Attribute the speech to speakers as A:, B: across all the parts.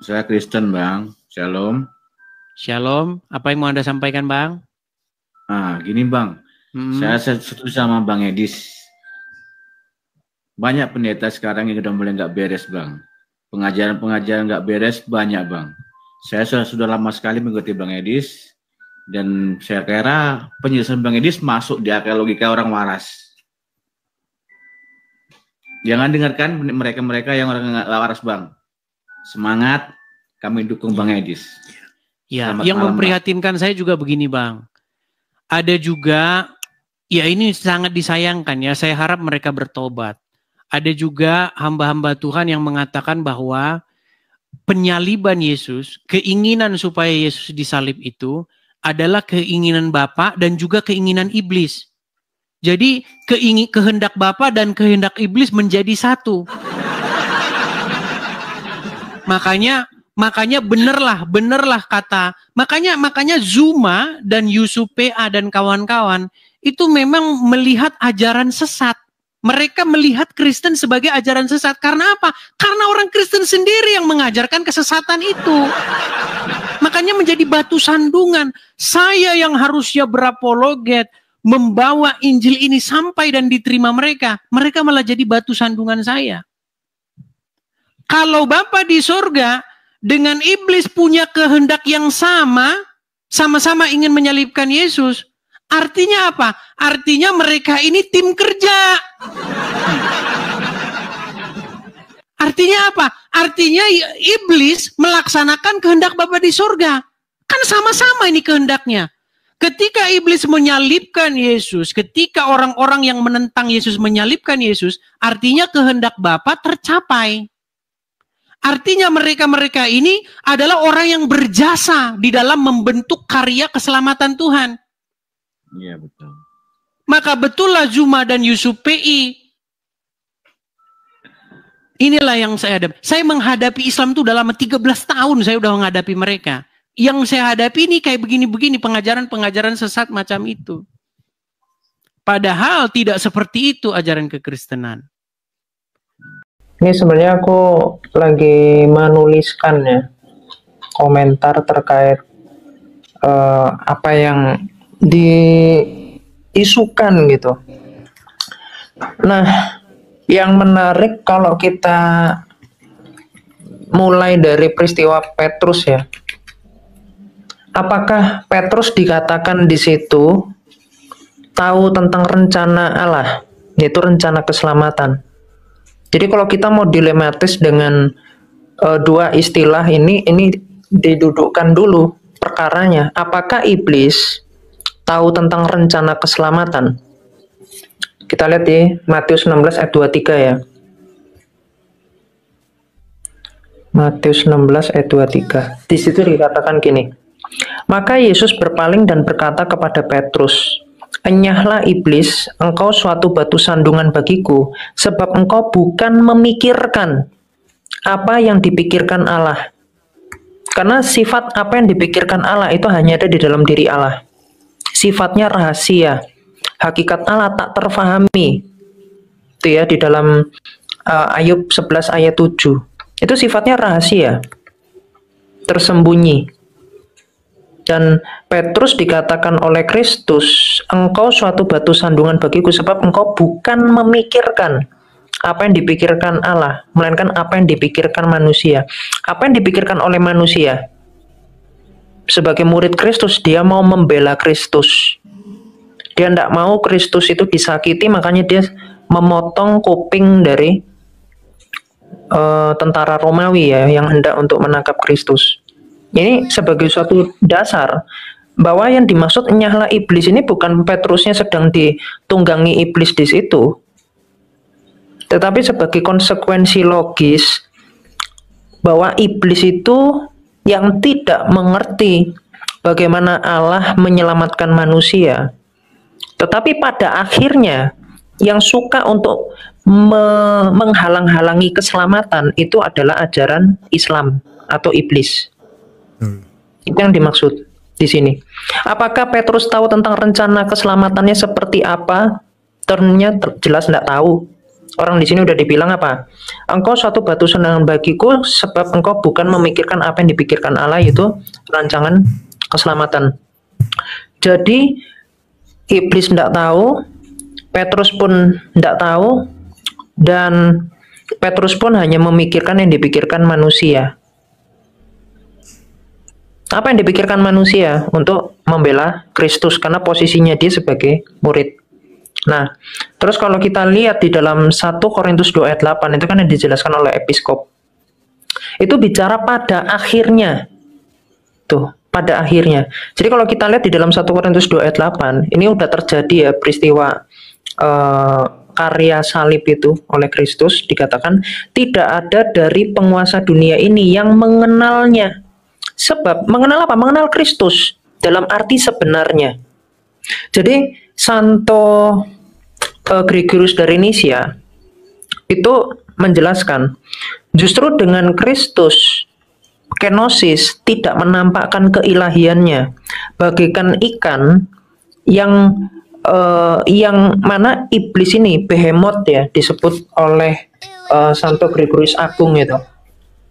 A: Saya Kristen, Bang. Shalom.
B: Shalom. Apa yang mau Anda sampaikan, Bang?
A: Gini, Bang. Saya setuju sama Bang Edis. Banyak pendeta sekarang yang udah mulai nggak beres, Bang. Pengajaran-pengajaran nggak beres banyak, Bang. Saya sudah lama sekali mengikuti Bang Edis. Dan saya kira penjelasan Bang Edis masuk di akal logika orang waras. Jangan dengarkan mereka-mereka yang orang nggak waras, Bang. Semangat, kami dukung Bang Edis.
B: Ya,
A: Selamat
B: yang
A: malam,
B: memprihatinkan Bang. Saya juga begini, Bang. Ada juga, ya ini sangat disayangkan ya, saya harap mereka bertobat. Ada juga hamba-hamba Tuhan yang mengatakan bahwa penyaliban Yesus, keinginan supaya Yesus disalib itu adalah keinginan Bapa dan juga keinginan iblis. Jadi kehendak Bapa dan kehendak iblis menjadi satu. Makanya benerlah kata. Makanya Zuma dan Yusuf PA dan kawan-kawan itu memang melihat ajaran sesat. Mereka melihat Kristen sebagai ajaran sesat. Karena apa? Karena orang Kristen sendiri yang mengajarkan kesesatan itu. Makanya menjadi batu sandungan. Saya yang harusnya berapologet, membawa Injil ini sampai dan diterima mereka. Mereka malah jadi batu sandungan saya. Kalau Bapa di sorga dengan iblis punya kehendak yang sama-sama ingin menyalibkan Yesus. Artinya apa? Artinya mereka ini tim kerja. Artinya apa? Artinya iblis melaksanakan kehendak Bapa di sorga. Kan sama-sama ini kehendaknya. Ketika iblis menyalibkan Yesus, ketika orang-orang yang menentang Yesus menyalibkan Yesus, artinya kehendak Bapa tercapai. Artinya mereka-mereka ini adalah orang yang berjasa di dalam membentuk karya keselamatan Tuhan.
A: Iya, betul.
B: Maka betullah Zuma dan Yusuf PI. Inilah yang saya hadapi. Saya menghadapi Islam itu dalam 13 tahun saya udah menghadapi mereka. Yang saya hadapi ini kayak begini-begini, pengajaran-pengajaran sesat macam itu. Padahal tidak seperti itu ajaran kekristenan.
C: Ini sebenarnya aku lagi menuliskan ya komentar terkait apa yang diisukan gitu. Nah, yang menarik kalau kita mulai dari peristiwa Petrus ya. Apakah Petrus dikatakan di situ tahu tentang rencana Allah, yaitu rencana keselamatan? Jadi kalau kita mau dilematis dengan dua istilah ini didudukkan dulu perkaranya. Apakah iblis tahu tentang rencana keselamatan? Kita lihat di Matius 16 ayat 23 ya. Matius 16 ayat 23. Di situ dikatakan gini. Maka Yesus berpaling dan berkata kepada Petrus, "Enyahlah iblis, engkau suatu batu sandungan bagiku, sebab engkau bukan memikirkan apa yang dipikirkan Allah." Karena sifat apa yang dipikirkan Allah itu hanya ada di dalam diri Allah. Sifatnya rahasia. Hakikat Allah tak terfahami. Itu ya di dalam Ayub 11 ayat 7. Itu sifatnya rahasia. Tersembunyi. Dan Petrus dikatakan oleh Kristus, engkau suatu batu sandungan bagiku sebab engkau bukan memikirkan apa yang dipikirkan Allah, melainkan apa yang dipikirkan manusia. Apa yang dipikirkan oleh manusia? Sebagai murid Kristus, dia mau membela Kristus. Dia tidak mau Kristus itu disakiti, makanya dia memotong kuping dari tentara Romawi ya, yang hendak untuk menangkap Kristus. Ini sebagai suatu dasar bahwa yang dimaksud enyahlah iblis ini bukan Petrusnya sedang ditunggangi iblis di situ, tetapi sebagai konsekuensi logis bahwa iblis itu yang tidak mengerti bagaimana Allah menyelamatkan manusia, tetapi pada akhirnya yang suka untuk menghalang-halangi keselamatan itu adalah ajaran Islam atau iblis. Itu yang dimaksud di sini. Apakah Petrus tahu tentang rencana keselamatannya seperti apa? Ternyata jelas tidak tahu. Orang di sini udah dibilang apa? Engkau suatu batu sandungan bagiku sebab engkau bukan memikirkan apa yang dipikirkan Allah, yaitu rancangan keselamatan. Jadi iblis tidak tahu, Petrus pun tidak tahu, dan Petrus pun hanya memikirkan yang dipikirkan manusia. Apa yang dipikirkan manusia? Untuk membela Kristus, karena posisinya dia sebagai murid. Nah, terus kalau kita lihat di dalam 1 Korintus 2 ayat 8, itu kan yang dijelaskan oleh episkop. Itu bicara pada akhirnya. Tuh, pada akhirnya. Jadi kalau kita lihat di dalam 1 Korintus 2 ayat 8, ini udah terjadi ya peristiwa karya salib itu oleh Kristus, dikatakan tidak ada dari penguasa dunia ini yang mengenalnya. Sebab mengenal apa? Mengenal Kristus dalam arti sebenarnya. Jadi Santo Gregorius dari Nisia itu menjelaskan justru dengan Kristus kenosis tidak menampakkan keilahiannya, bagaikan ikan yang mana iblis ini behemoth ya disebut oleh Santo Gregorius Agung itu.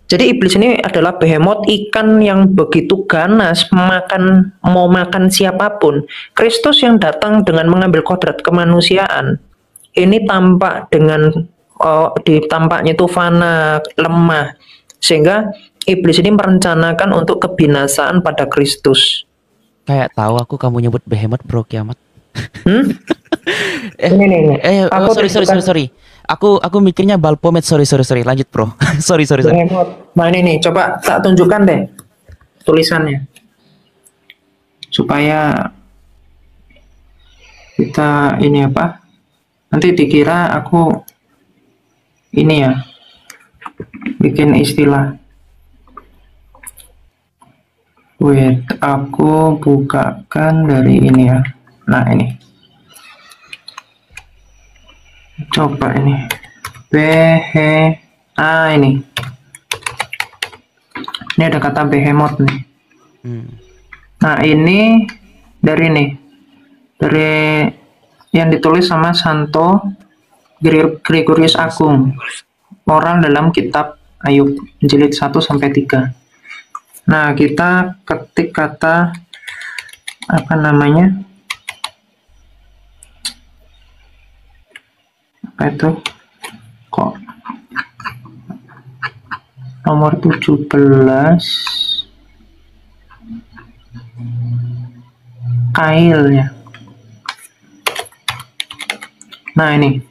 C: Jadi iblis ini adalah behemoth, ikan yang begitu ganas mau makan siapapun. Kristus yang datang dengan mengambil kodrat kemanusiaan ini tampak dengan tampaknya itu fana, lemah, sehingga iblis ini merencanakan untuk kebinasaan pada Kristus.
D: Kayak tahu aku kamu nyebut behemoth bro kiamat. Sorry. Aku mikirnya Balpomet, sorry. Lanjut bro. sorry.
C: Nah ini nih, coba tak tunjukkan deh tulisannya supaya kita ini apa? Nanti dikira aku ini ya bikin istilah. Wait, aku bukakan dari ini ya. Nah ini. Coba ini ini ada kata behemoth nih. Nah ini dari yang ditulis sama Santo Gregorius Agung, orang dalam kitab Ayub jilid 1-3. Nah kita ketik kata apa namanya, apa itu kok nomor 17 kail ya. Nah ini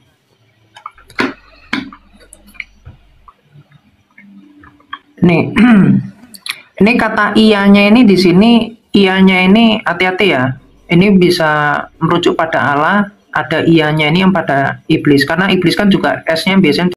C: ini kata ianya ini di sini, ianya ini hati-hati ya, ini bisa merujuk pada Allah. Ada ianya ini yang pada iblis, karena iblis kan juga S-nya biasanya